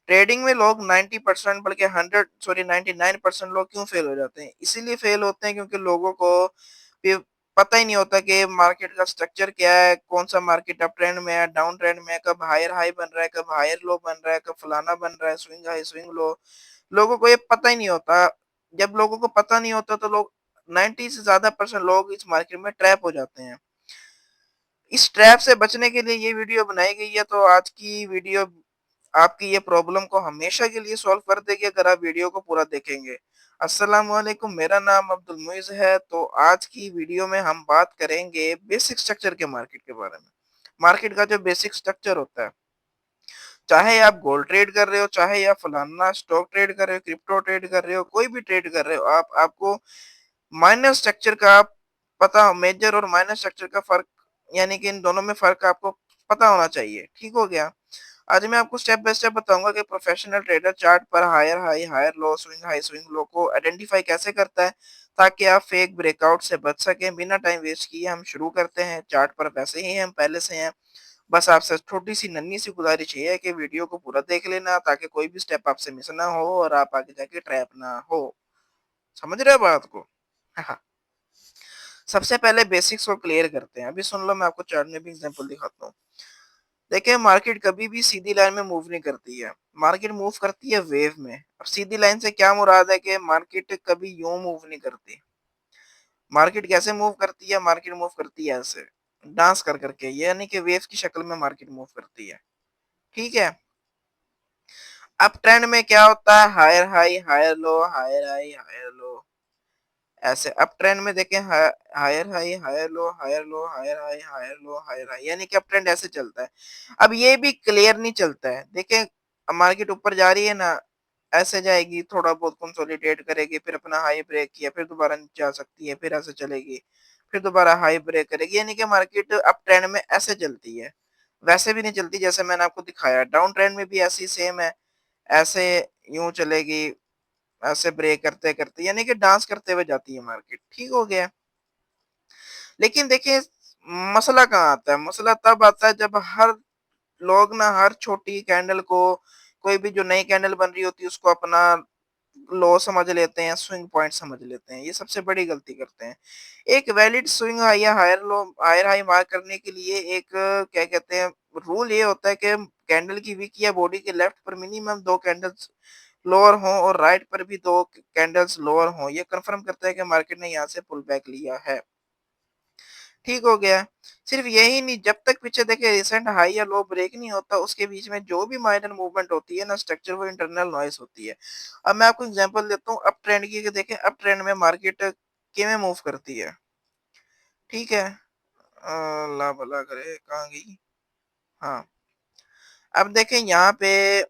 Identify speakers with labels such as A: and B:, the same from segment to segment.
A: Trading में लोग 90% बल्कि 99% लोग क्यों फेल हो जाते हैं? इसीलिए फेल होते हैं क्योंकि लोगों को ये पता ही नहीं होता कि मार्केट का स्ट्रक्चर क्या है, कौन सा मार्केट अप ट्रेंड में है, डाउन ट्रेंड में है, कब हायर हाई बन रहा है, कब हायर लो बन रहा है, कब फलाना बन रहा है, स्विंग हाई, स्विंग लो। लोगों को ये पता ही नहीं होता। जब लोगों को पता नहीं होता तो लोग 90 से ज़्यादा परसेंट लोग इस मार्केट में ट्रैप हो जाते हैं। इस ट्रैप से बचने के लिए ये वीडियो बनाई गई है, तो आज की वीडियो आपकी ये प्रॉब्लम को हमेशा के लिए सॉल्व कर देगी अगर आप वीडियो को पूरा देखेंगे। अस्सलाम वालेकुम, मेरा नाम अब्दुल मुइज़ है। तो आज की वीडियो में हम बात करेंगे बेसिक स्ट्रक्चर के मार्केट के बारे में। मार्केट का जो बेसिक स्ट्रक्चर होता है, चाहे आप गोल्ड ट्रेड कर रहे हो, चाहे आप फलाना स्टॉक ट्रेड कर रहे हो, क्रिप्टो ट्रेड कर रहे हो, कोई भी ट्रेड कर रहे हो, आपको माइनर स्ट्रक्चर का पता हो, मेजर और माइनर स्ट्रक्चर का फ़र्क, यानी कि इन दोनों में फ़र्क आपको पता होना चाहिए। ठीक हो गया? आज मैं आपको स्टेप बाय स्टेप बताऊँगा कि प्रोफेशनल ट्रेडर चार्ट पर higher high, higher low, swing high, swing low को आइडेंटिफाई कैसे करता है, ताकि आप फेक ब्रेकआउट से बच सकें। बिना टाइम वेस्ट किए हम शुरू करते हैं। चार्ट पर वैसे ही हम पहले से हैं। बस आपसे छोटी-सी नन्ही-सी गुज़ारिश ये है कि वीडियो को पूरा देख लेना, ताकि कोई भी स्टेप आपसे मिस ना हो और आप आगे जाके ट्रैप ना हो। समझ रहे हो बात को? हाँ। सबसे पहले बेसिक्स को क्लियर करते हैं। अभी सुन लो, मैं आपको चार्ट में भी एग्ज़ाम्पल दिखाता हूँ। देखिए, मार्केट कभी भी सीधी लाइन में मूव नहीं करती है। मार्केट मूव करती है वेव में। अब सीधी लाइन से क्या मुराद है कि मार्केट कभी यूँ मूव नहीं करती। मार्केट कैसे मूव करती है? मार्केट मूव करती है ऐसे, डांस कर करके, यानी कि वेव की शक्ल में मार्केट मूव करती है। ठीक है? अप ट्रेंड में क्या होता है? Higher high, higher low, higher high, higher low, ऐसे। अप ट्रेंड में देखें, higher high, higher low, higher low, higher high, higher low, higher high, यानी कि अप ट्रेंड ऐसे चलता है। अब ये भी क्लियर नहीं चलता है। देखें, मार्केट ऊपर जा रही है ना, ऐसे जाएगी, थोड़ा बहुत कंसोलिडेट करेगी, फिर अपना हाई ब्रेक किया, फिर दोबारा नीचे आ सकती है, फिर ऐसे चलेगी, फिर दोबारा हाई ब्रेक करेगी, यानी कि मार्केट अप ट्रेंड में ऐसे चलती है। वैसे भी नहीं चलती जैसे मैंने आपको दिखाया। डाउन ट्रेंड में भी ऐसी सेम है, ऐसे यूं चलेगी, ऐसे ब्रेक करते-करते, यानी कि डांस करते हुए जाती है मार्केट। ठीक हो गया? लेकिन देखिए, मसला कहाँ आता है? मसला तब आता है जब हर लोग ना हर छोटी कैंडल को, कोई भी जो नई कैंडल बन रही होती है उसको अपना लो समझ लेते हैं, स्विंग पॉइंट समझ लेते हैं। ये सबसे बड़ी गलती करते हैं। एक वैलिड स्विंग हाई या हायर हाई मार्क करने के लिए एक क्या कहते हैं, रूल ये होता है कि कैंडल की विक या बॉडी के लेफ्ट पर मिनिमम 2 कैंडल्स लोअर हों और राइट पर भी 2 कैंडल्स लोअर हों। ये कन्फर्म करता है कि मार्केट ने यहाँ से पुल बैक लिया है। ठीक हो गया। सिर्फ यही नहीं, जब तक पीछे देखिए रिसेंट हाई या लो ब्रेक नहीं होता, उसके बीच में जो भी माइनर मूवमेंट होती है ना स्ट्रक्चर, वो इंटरनल नॉइज़ होती है। अब मैं आपको एग्जांपल देता हूँ अप ट्रेंड की, कि देखें अप ट्रेंड में मार्केट किवें मूव करती है। ठीक है? अल्लाह भला करे, कहाँ गई? हाँ, अब देखें यहाँ पे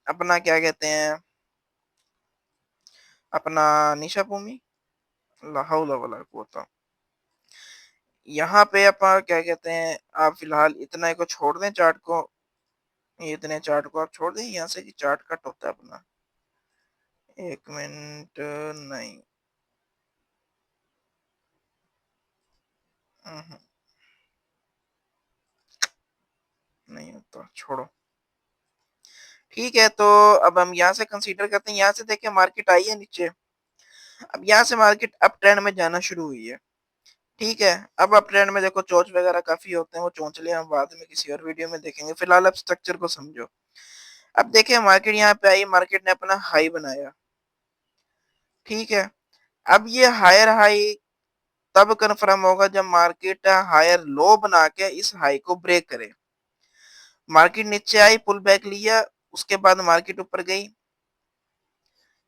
A: अपना क्या कहते हैं, अपना निशा भूमि, ला हौला वला कुव्वता। यहाँ पे apa क्या कहते हैं, आप फिलहाल इतना को छोड़ दें चार्ट को, ये इतने चार्ट को आप छोड़ दें यहाँ से, कि चार्ट कट होता है अपना। 1 मिनट, नहीं। उहुँ, नहीं होता, छोड़ो। ठीक है, तो अब हम यहाँ से कंसीडर करते हैं, यहाँ से देखिए मार्केट आई है नीचे। अब यहाँ से मार्केट अप ट्रेंड में जाना शुरू हुई है। ठीक है? अब अप ट्रेंड में देखो चोंच वगैरह काफ़ी होते हैं, वो चोंचले हम बाद में किसी और वीडियो में देखेंगे। फिलहाल आप स्ट्रक्चर को समझो। अब देखिए मार्केट यहाँ पे आई, मार्केट ने अपना हाई बनाया। ठीक है? अब ये हायर हाई तब कन्फर्म होगा जब मार्केट हायर लो बना के इस हाई को ब्रेक करे। मार्केट नीचे आई, पुल बैक लिया, उसके बाद मार्केट ऊपर गई।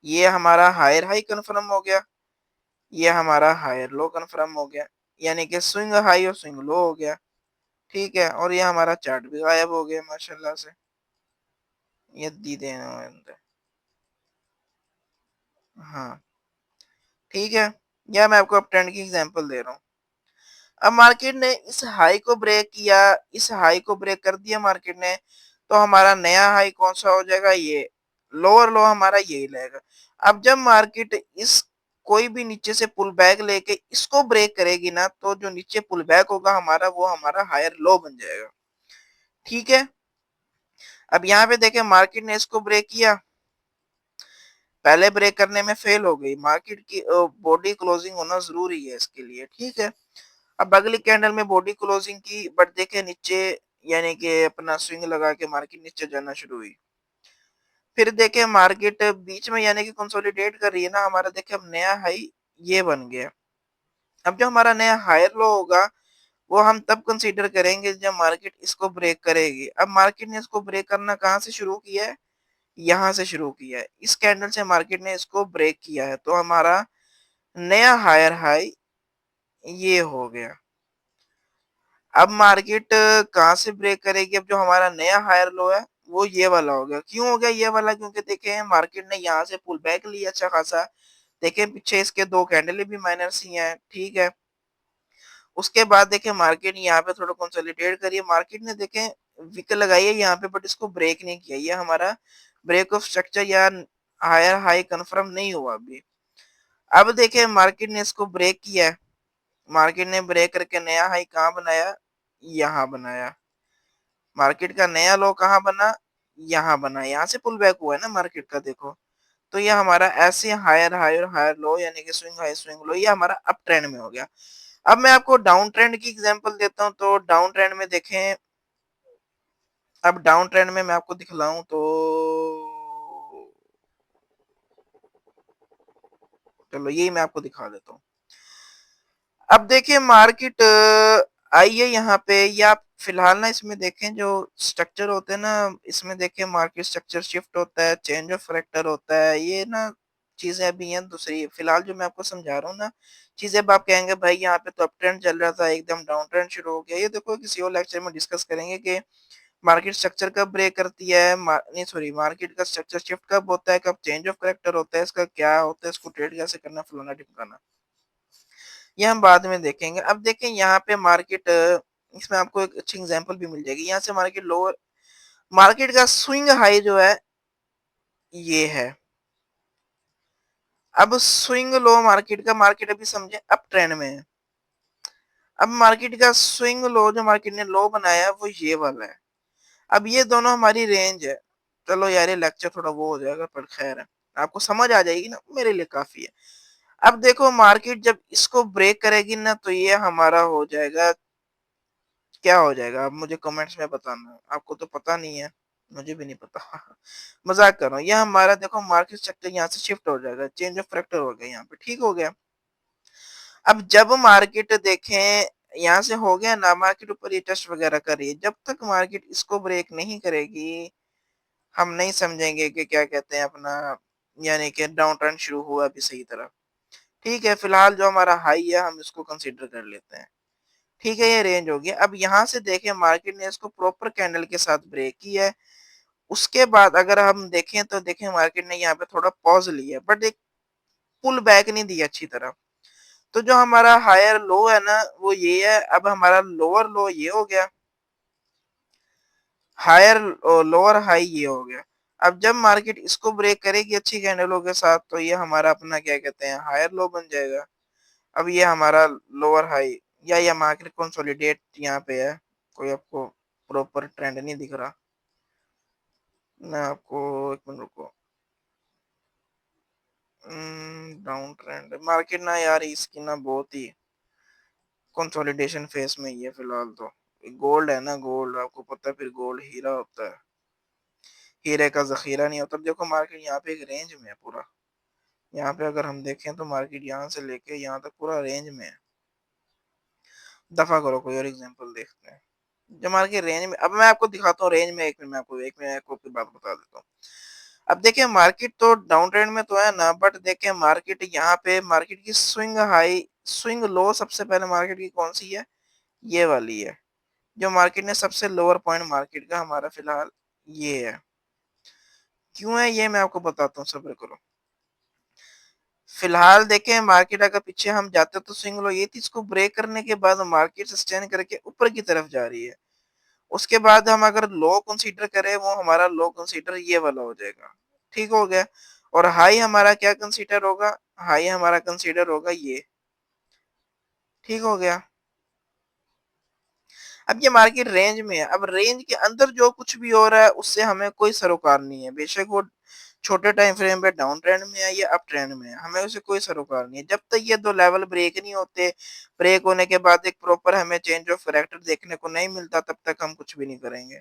A: ये हमारा हायर हाई कन्फर्म हो गया, ये हमारा हायर लो कन्फर्म हो गया, यानी कि स्विंग हाई और स्विंग लो हो गया। ठीक है? और ये हमारा चार्ट भी गायब हो गया माशाल्लाह से। ये दी देना अंदर। हाँ, ठीक है? या मैं आपको अब ट्रेंड की एग्जांपल दे रहा हूँ। अब मार्केट ने इस हाई को ब्रेक किया, इस हाई को ब्रेक कर दिया मार्केट ने, तो हमारा नया हाई कौन-सा हो जाएगा? ये। लोअर लो हमारा यही रहेगा। अब जब मार्केट इस कोई भी नीचे से पुल बैक लेके इसको ब्रेक करेगी ना, तो जो नीचे पुल बैक होगा हमारा, वो हमारा हायर लो बन जाएगा। ठीक है? अब यहाँ पे देखें मार्केट ने इसको ब्रेक किया, पहले ब्रेक करने में फेल हो गई, मार्केट की बॉडी क्लोजिंग होना जरूरी है इसके लिए, ठीक है। अब अगली कैंडल में बॉडी क्लोजिंग की, बट देखे नीचे, यानी कि अपना स्विंग लगा के मार्केट नीचे जाना शुरू हुई। फिर देखे मार्केट बीच में यानी कि कंसोलिडेट कर रही है ना, हमारा देखे अब नया हाई ये बन गया। अब जो हमारा नया हायर लो होगा वो हम तब कंसीडर करेंगे जब मार्केट इसको ब्रेक करेगी। अब मार्केट ने इसको ब्रेक करना कहाँ से शुरू किया है, यहाँ से शुरू किया है, इस कैंडल से मार्केट ने इसको ब्रेक किया है, तो हमारा नया हायर हाई ये हो गया। अब मार्केट कहाँ से ब्रेक करेगी, अब जो हमारा नया हायर लो है वो ये वाला हो गया। क्यों हो गया ये वाला, क्योंकि देखे मार्केट ने यहाँ से पुल बैक लिया अच्छा खासा, देखे पीछे इसके दो कैंडल भी माइनस ही हैं, ठीक है। उसके बाद देखे मार्केट यहाँ पे थोड़ा कंसोलिडेट करिए, मार्केट ने देखे विक लगाई है यहाँ पे, बट इसको ब्रेक नहीं किया, ये हमारा ब्रेक ऑफ स्ट्रक्चर या हायर हाई कंफर्म नहीं हुआ अभी। अब देखे मार्केट ने इसको ब्रेक किया है, मार्केट ने ब्रेक करके नया हाई कहाँ बनाया, यहाँ बनाया। मार्केट का नया लो कहाँ बना, यहाँ बना, यहाँ से पुल बैक हुआ है ना मार्केट का, देखो। तो ये हमारा ऐसे हायर हाई और हायर लो यानी कि स्विंग हाई स्विंग लो, ये हमारा अप ट्रेंड में हो गया। अब मैं आपको डाउन ट्रेंड की एग्जांपल देता हूं, तो डाउन ट्रेंड में देखें, अब डाउन ट्रेंड में मैं आपको दिखलाऊं तो चलो यही मैं आपको दिखा देता हूँ। अब देखिए मार्केट आई है यहाँ पे, या आप फिलहाल ना इसमें देखें जो स्ट्रक्चर होते हैं ना, इसमें देखें मार्केट स्ट्रक्चर शिफ्ट होता है, चेंज ऑफ फैक्टर होता है, ये ना चीजें अभी हैं दूसरी। फिलहाल जो मैं आपको समझा रहा हूँ ना चीजें, अब आप कहेंगे भाई यहाँ पे तो अप ट्रेंड चल रहा था एकदम डाउन ट्रेंड शुरू हो गया, ये देखो किसी और लेक्चर में डिस्कस करेंगे कि मार्केट स्ट्रक्चर कब ब्रेक करती है, नहीं सॉरी, मार्केट का स्ट्रक्चर शिफ्ट कब होता है, कब चेंज ऑफ करेक्टर होता है, इसका क्या होता है, इसको ट्रेड कैसे करना, फलाना ढिमकाना, ये हम बाद में देखेंगे। अब देखें यहाँ पे मार्केट, इसमें आपको एक अच्छी एग्जांपल भी मिल जाएगी। यहाँ से मार्केट लोअर, मार्केट का स्विंग हाई जो है ये है। अब स्विंग लो मार्केट का, मार्केट अभी समझे अप ट्रेंड में है। अब मार्केट का स्विंग लो जो मार्केट ने लो बनाया है वो ये वाला है। अब ये दोनों हमारी रेंज है। चलो यार ये लेक्चर थोड़ा वो हो जाएगा, पर खैर है, आपको समझ आ जाएगी ना, मेरे लिए काफी है। अब देखो मार्केट जब इसको ब्रेक करेगी ना, तो ये हमारा हो जाएगा, क्या हो जाएगा, आप मुझे कमेंट्स में बताना, आपको तो पता नहीं है, मुझे भी नहीं पता। मजाक कर रहा हूँ। ये हमारा देखो मार्केट सेक्टर यहाँ से शिफ्ट हो जाएगा, चेंज ऑफ फैक्टर हो गया यहाँ पे, ठीक हो गया। अब जब मार्केट देखें यहाँ से हो गया ना, मार्केट ऊपर ये टेस्ट वगैरह कर रही है, जब तक मार्केट इसको ब्रेक नहीं करेगी हम नहीं समझेंगे कि क्या कहते हैं अपना, यानी कि डाउन ट्रेंड शुरू हुआ अभी सही तरह। ठीक है, फिलहाल जो हमारा हाई है हम इसको कंसीडर कर लेते हैं। ठीक है, ये रेंज हो गया। अब यहाँ से देखें मार्केट ने इसको प्रॉपर कैंडल के साथ ब्रेक किया है। उसके बाद अगर हम देखें तो देखें मार्केट ने यहाँ पे थोड़ा पॉज लिया, बट एक पुल बैक नहीं दिया अच्छी तरह। तो जो हमारा हायर लो है ना वो ये है, अब हमारा लोअर लो ये हो गया, हायर लोअर हाई ये हो गया। अब जब मार्केट इसको ब्रेक करेगी अच्छी कैंडलों के साथ, तो ये हमारा अपना क्या कहते हैं हायर लो बन जाएगा। अब ये हमारा लोअर हाई, या ये मार्केट कंसोलिडेट यहाँ पे है, कोई आपको प्रॉपर ट्रेंड नहीं दिख रहा। मैं आपको एक मिनट रुको, डाउन ट्रेंड मार्केट ना यार इसकी ना बहुत ही कंसोलिडेशन फेस में ही है फिलहाल तो। गोल्ड है ना, गोल्ड आपको पता है, फिर गोल्ड हीरा होता है, हीरे का जखीरा नहीं होता। अब देखो मार्केट यहाँ पे एक रेंज में है पूरा, यहाँ पे अगर हम देखें तो मार्केट यहाँ से लेके यहाँ तक पूरा रेंज में है। दफा करो, कोई और एग्जांपल देखते हैं। जब मार्केट रेंज में, अब मैं आपको दिखाता हूँ रेंज में, एक मिनट आपको की बात बता देता हूँ। अब देखिए मार्केट तो डाउन ट्रेंड में तो है ना, बट देखिए मार्केट यहाँ पे मार्केट की स्विंग हाई स्विंग लो सबसे पहले मार्केट की कौन सी है, ये वाली है। जो मार्केट ने सबसे लोअर पॉइंट मार्केट का हमारा फिलहाल ये है। क्यों है ये मैं आपको बताता हूँ, सब्र करो। फिलहाल देखें मार्केट अगर पीछे हम जाते तो स्विंग लो ये थी, इसको ब्रेक करने के बाद मार्केट सस्टेन करके ऊपर की तरफ जा रही है। उसके बाद हम अगर लो कंसीडर करें, वो हमारा लो कंसीडर ये वाला हो जाएगा, ठीक हो गया। और हाई हमारा क्या कंसीडर होगा, हाई हमारा कंसीडर होगा ये, ठीक हो गया। अब ये मार्केट रेंज में है, अब रेंज के अंदर जो कुछ भी हो रहा है उससे हमें कोई सरोकार नहीं है। बेशक वो छोटे टाइम फ्रेम पे डाउन ट्रेंड में है या अप ट्रेंड में है, हमें उससे कोई सरोकार नहीं है। जब तक ये 2 लेवल ब्रेक नहीं होते, ब्रेक होने के बाद एक प्रॉपर हमें चेंज ऑफ करैक्टर देखने को नहीं मिलता, तब तक हम कुछ भी नहीं करेंगे।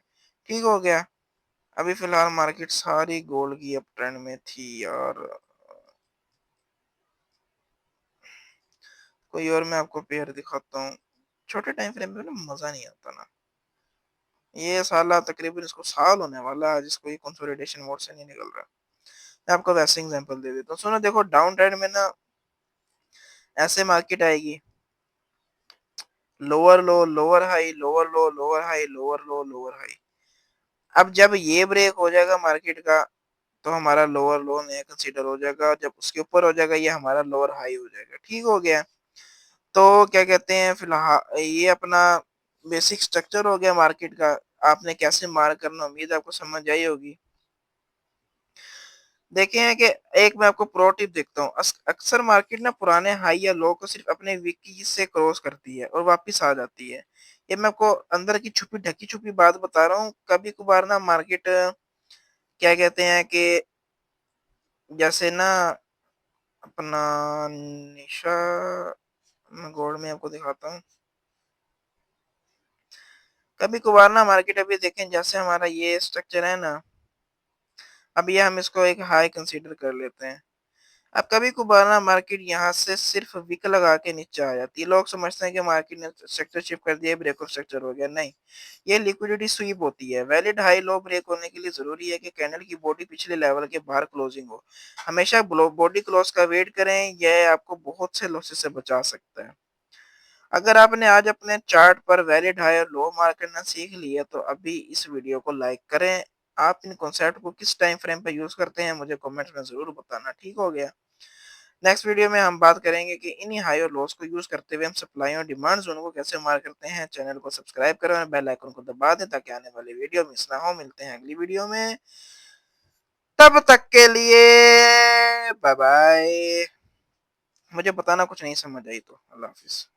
A: ठीक हो गया? अभी फिलहाल मार्केट सारी गोल्ड की अप ट्रेंड में थी यार। कोई और मैं आपको पेयर दिखाता हूँ। छोटे टाइम फ्रेम में ना मजा नहीं आता ना। ये साला तकरीबन इसको साल होने वाला है जिसको ये कंसोलिडेशन मोड से नहीं निकल रहा। मैं आपको वैसे एग्जांपल दे देता हूँ। सुनो देखो, डाउन ट्रेंड में ना ऐसे मार्केट आएगी, लोअर लो, लोअर हाई, लोअर लो, लोअर हाई, लोअर लो, लोअर हाई। अब जब ये ब्रेक हो जाएगा मार्केट का, तो हमारा लोअर लो नया कंसीडर हो जाएगा। जब उसके ऊपर हो जाएगा, ये हमारा लोअर हाई हो जाएगा। ठीक हो गया? तो क्या कहते हैं, फिलहाल ये अपना बेसिक स्ट्रक्चर हो गया मार्केट का। आपने कैसे मार्क करना, उम्मीद है आपको समझ आई होगी। देखे हैं कि एक मैं आपको प्रो टिप देखता हूँ। अक्सर मार्केट ना पुराने हाई या लो को सिर्फ अपने विकी से क्रॉस करती है और वापस आ जाती है। ये मैं आपको अंदर की छुपी ढकी छुपी बात बता रहा हूँ। कभी कभार ना मार्केट क्या कहते हैं कि जैसे ना अपना निशा, मैं गोल्ड में आपको दिखाता हूँ। कभी कभार ना मार्केट अभी देखें, जैसे हमारा ये स्ट्रक्चर है ना, अब ये हम इसको एक हाई कंसीडर कर लेते हैं। अब कभी कभार ना मार्केट यहाँ से सिर्फ विक लगा के नीचे आ जाती है। लोग समझते हैं कि मार्केट ने सेक्टर शिफ्ट कर दिया, ब्रेकआउट स्ट्रक्चर हो गया। नहीं, ये लिक्विडिटी स्वीप होती है। वैलिड हाई लो ब्रेक होने के लिए जरूरी है कि कैंडल की बॉडी पिछले लेवल के बाहर क्लोजिंग हो। हमेशा बॉडी क्लोज का वेट करें, यह आपको बहुत से लॉसेस से बचा सकता है। अगर आपने आज अपने चार्ट पर वैलिड हाई और लो मार्क करना सीख लिया, तो अभी इस वीडियो को लाइक करें। आप इन कॉन्सेप्ट को किस टाइम फ्रेम पर यूज करते हैं, मुझे कमेंट्स में जरूर बताना। ठीक हो गया? नेक्स्ट वीडियो में हम बात करेंगे कि इन्हीं हाई और लॉस को यूज करते हुए हम सप्लाई और डिमांड जोन को कैसे मार करते हैं। चैनल को सब्सक्राइब करें और बेल आइकन को दबा दें ताकि आने वाली वीडियो मिस ना हो। मिलते हैं अगली वीडियो में, तब तक के लिए बाय बाय। मुझे बताना कुछ नहीं समझ आई तो। अल्लाह हाफिज।